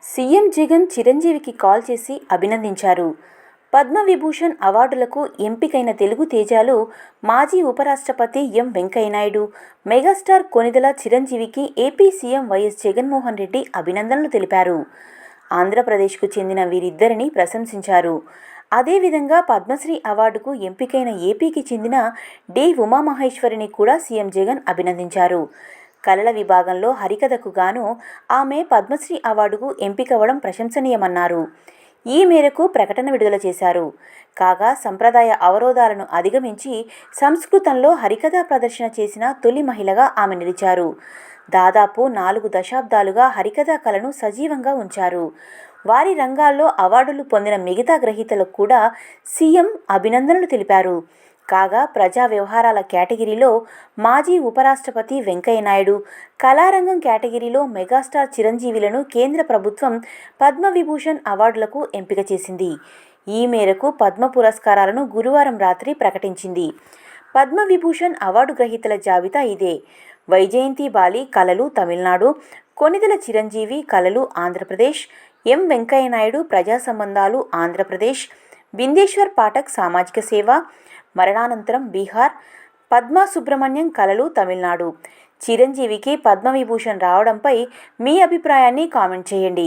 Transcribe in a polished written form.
CM Jagan చిరంజీవికి call చేసి అభినందించారు. పద్మవిభూషణ్ అవార్డులకు ఎంపికైన తెలుగు తేజాలు మాజీ ఉపరాష్ట్రపతి ఎం వెంకయ్యనాయుడు, మెగాస్టార్ కొణిదెల చిరంజీవికి AP CM YS Jaganmohan Reddy అభినందనలు తెలిపారు. ఆంధ్రప్రదేశ్కు చెందిన వీరిద్దరిని ప్రశంసించారు. అదేవిధంగా పద్మశ్రీ అవార్డుకు ఎంపికైన ఏపీకి చెందిన డి ఉమామహేశ్వరిని కూడా సీఎం జగన్ అభినందించారు. కళల విభాగంలో హరికథకు గాను ఆమె పద్మశ్రీ అవార్డుకు ఎంపికవడం ప్రశంసనీయమన్నారు. ఈ మేరకు ప్రకటన విడుదల చేశారు. కాగా సంప్రదాయ అవరోధాలను అధిగమించి సంస్కృతంలో హరికథా ప్రదర్శన చేసిన తొలి మహిళగా ఆమె నిలిచారు. దాదాపు 4 దశాబ్దాలుగా హరికథా కళను సజీవంగా ఉంచారు. వారి రంగాల్లో అవార్డులు పొందిన మిగతా గ్రహీతలకు కూడా సీఎం అభినందనలు తెలిపారు. కాగా ప్రజా వ్యవహారాల కేటగిరీలో మాజీ ఉపరాష్ట్రపతి వెంకయ్యనాయుడు, కళారంగం కేటగిరీలో మెగాస్టార్ చిరంజీవిలను కేంద్ర ప్రభుత్వం పద్మవిభూషణ్ అవార్డులకు ఎంపిక చేసింది. ఈ మేరకు పద్మ పురస్కారాలను గురువారం రాత్రి ప్రకటించింది. పద్మవిభూషణ్ అవార్డు గ్రహీతల జాబితా ఇదే: వైజయంతి బాలి కళలు తమిళనాడు, కొణిదెల చిరంజీవి కళలు ఆంధ్రప్రదేశ్, ఎం వెంకయ్యనాయుడు ప్రజా సంబంధాలు ఆంధ్రప్రదేశ్, బిందేశ్వర్ పాఠక్ సామాజిక సేవ మరణానంతరం బీహార్, పద్మా సుబ్రహ్మణ్యం కళలు తమిళనాడు. చిరంజీవికి పద్మవిభూషణ్ రావడంపై మీ అభిప్రాయాన్ని కామెంట్ చేయండి.